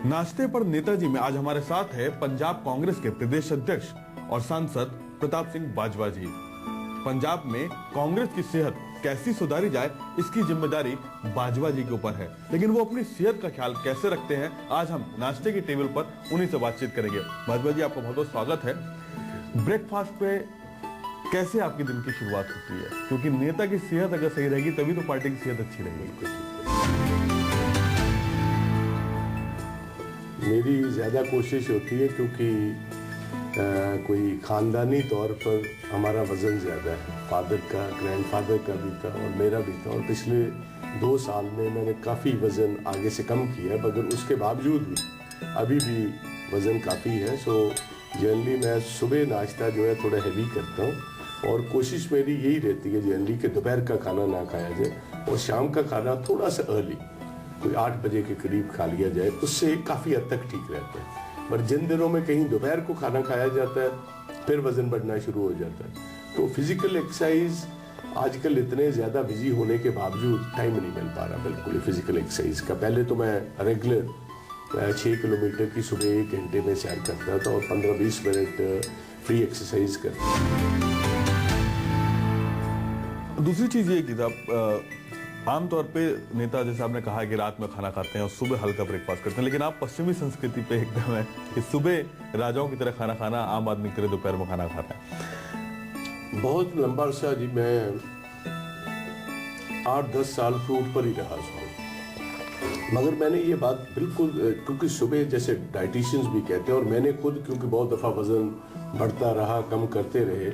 नाश्ते पर नेताजी में आज हमारे साथ है पंजाब कांग्रेस के प्रदेश अध्यक्ष और सांसद प्रताप सिंह बाजवा जी। पंजाब में कांग्रेस की सेहत कैसी सुधारी जाए, इसकी जिम्मेदारी बाजवा जी के ऊपर है, लेकिन वो अपनी सेहत का ख्याल कैसे रखते हैं, आज हम नाश्ते की टेबल पर उन्हीं से बातचीत करेंगे। बाजवा जी, आपका बहुत बहुत स्वागत है। ब्रेकफास्ट पे कैसे आपके दिन की शुरुआत होती है, क्योंकि नेता की सेहत अगर सही रहेगी तभी तो पार्टी की सेहत अच्छी रहेगी। मेरी ज़्यादा कोशिश होती है क्योंकि कोई ख़ानदानी तौर पर हमारा वज़न ज़्यादा है, फादर का, ग्रैंडफादर का भी था और मेरा भी था, और पिछले 2 साल में मैंने काफ़ी वज़न आगे से कम किया है, मगर उसके बावजूद भी अभी भी वज़न काफ़ी है। सो जनरली मैं सुबह नाश्ता जो है थोड़ा हैवी करता हूँ और कोशिश मेरी यही रहती है जनरली कि दोपहर का खाना ना खाया जाए और शाम का खाना थोड़ा सा अर्ली, कोई 8 बजे के करीब खा लिया जाए, उससे काफ़ी हद तक ठीक रहता है। पर जिन दिनों में कहीं दोपहर को खाना खाया जाता है फिर वज़न बढ़ना शुरू हो जाता है। तो फिज़िकल एक्सरसाइज आजकल इतने ज़्यादा बिजी होने के बावजूद टाइम नहीं मिल पा रहा बिल्कुल फिज़िकल एक्सरसाइज का। पहले तो मैं रेगुलर 6 किलोमीटर की सुबह 1 घंटे में सैर करता था और 15-20 मिनट फ्री एक्सरसाइज करता था। दूसरी चीज ये कि आमतौर पे नेता, जैसे आपने कहा कि रात में खाना खाते हैं और सुबह हल्का ब्रेकफास्ट करते हैं, लेकिन आप पश्चिमी संस्कृति पे एकदम है कि सुबह राजाओं की तरह खाना खाना, आम आदमी की तरह दोपहर में खाना खाता है। बहुत लंबा अरसा जी मैं 8-10 साल फ्रूट पर ही रहा हूँ, मगर मैंने ये बात बिल्कुल, क्योंकि सुबह जैसे डाइटिशियंस भी कहते हैं और मैंने खुद क्योंकि बहुत दफ़ा वज़न बढ़ता रहा, कम करते रहे,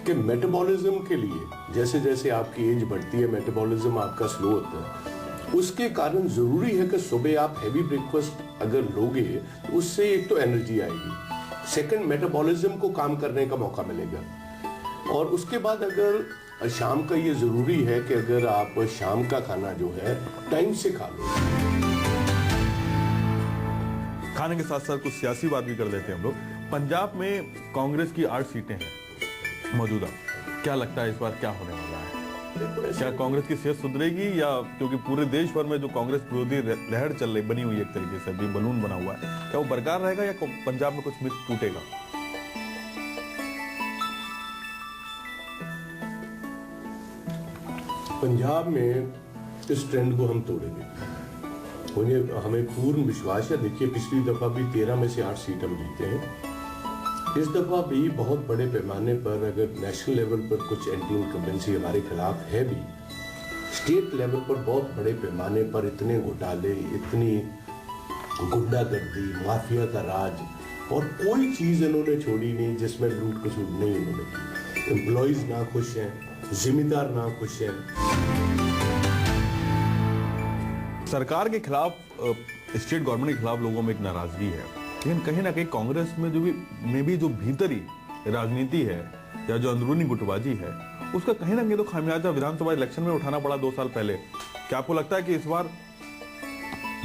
कि मेटाबॉलिज्म के लिए जैसे जैसे आपकी एज बढ़ती है मेटाबॉलिज्म आपका स्लो होता है, उसके कारण ज़रूरी है कि सुबह आप हैवी ब्रेकफास्ट अगर लोगे तो उससे एक तो एनर्जी आएगी, सेकंड मेटाबॉलिज्म को काम करने का मौका मिलेगा, और उसके बाद अगर शाम का ये ज़रूरी है कि अगर आप शाम का खाना जो है टाइम से खा लो। खाने के साथ साथ कुछ सियासी बात भी कर लेते हैं हम लोग। पंजाब में कांग्रेस की 8 सीटें हैं मौजूदा, क्या लगता है इस बार क्या होने वाला है? क्या कांग्रेस की सेहत सुधरेगी, या क्योंकि पूरे देश भर में जो कांग्रेस विरोधी लहर चल रही, बनी हुई है एक तरीके से, अभी बलून बना हुआ है, क्या वो बरकरार रहेगा या पंजाब में कुछ मिथ टूटेगा? पंजाब में इस ट्रेंड को हम तोड़ेंगे, हमें पूर्ण विश्वास है। देखिए, पिछली दफा भी 13 में से 8 सीट हम जीते हैं। इस दफा भी बहुत बड़े पैमाने पर अगर नेशनल लेवल पर कुछ एंटी इनकम्बेंसी हमारे खिलाफ है भी, स्टेट लेवल पर बहुत बड़े पैमाने पर इतने घोटाले, इतनी गुंडागर्दी, माफिया का राज, और कोई चीज इन्होंने छोड़ी नहीं जिसमें लूट खसूट नहीं इन्होंने की। एम्प्लॉइज ना खुश हैं, जिम्मेदार ना खुश हैं। सरकार के खिलाफ, स्टेट गवर्नमेंट के खिलाफ लोगों में एक नाराजगी है, लेकिन कहीं ना कहीं कांग्रेस में जो भीतरी राजनीति है या जो अंदरूनी गुटबाजी है, उसका कहीं ना कहीं तो खामियाजा विधानसभा इलेक्शन में उठाना पड़ा 2 साल पहले। क्या आपको लगता है कि इस बार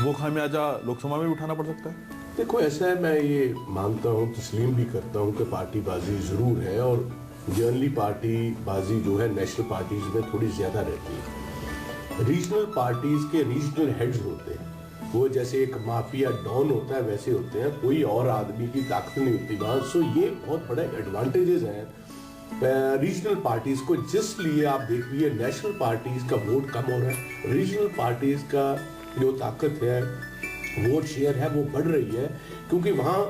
वो खामियाजा लोकसभा में भी उठाना पड़ सकता है? देखो, ऐसा है, मैं ये मानता हूँ, तस्लीम भी करता हूँ कि पार्टीबाजी जरूर है, और जनरली पार्टीबाजी जो है नेशनल पार्टीज में थोड़ी ज्यादा रहती है। रीजनल पार्टीज के रीजनल हेड्स होते हैं, वो जैसे एक माफिया डॉन होता है वैसे होते हैं, कोई और आदमी की ताकत नहीं होती वहां। सो ये बहुत बड़े एडवांटेजेस हैं रीजनल पार्टीज को, जिसलिए आप देख लीजिए नेशनल पार्टीज का वोट कम हो रहा है, रीजनल पार्टीज का जो ताकत है, वोट शेयर है, वो बढ़ रही है, क्योंकि वहां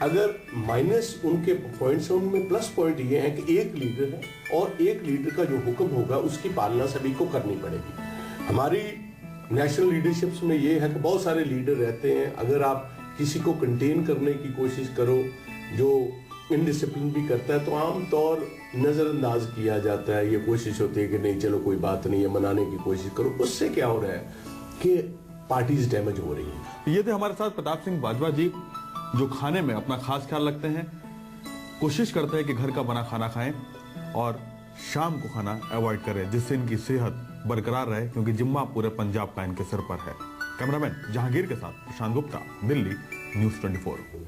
अगर माइनस उनके पॉइंट्स हैं, उनमें प्लस पॉइंट ये है कि एक लीडर है और एक लीडर का जो हुक्म होगा उसकी पालना सभी को करनी पड़ेगी। हमारी नेशनल लीडरशिप्स में ये है कि बहुत सारे लीडर रहते हैं, अगर आप किसी को कंटेन करने की कोशिश करो जो इनडिसिप्लिन भी करता है तो आमतौर नज़रअंदाज किया जाता है। ये कोशिश होती है कि नहीं चलो कोई बात नहीं है, मनाने की कोशिश करो। उससे क्या हो रहा है कि पार्टीज डैमेज हो रही हैं। ये थे हमारे साथ प्रताप सिंह बाजवा जी, जो खाने में अपना खास ख्याल रखते हैं, कोशिश करते हैं कि घर का बना खाना खाएं और शाम को खाना अवॉइड करें, जिससे इनकी सेहत बरकरार रहे, क्योंकि जिम्मा पूरे पंजाब का इनके सिर पर है। कैमरामैन जहांगीर के साथ प्रशांत गुप्ता, दिल्ली, न्यूज़ 24।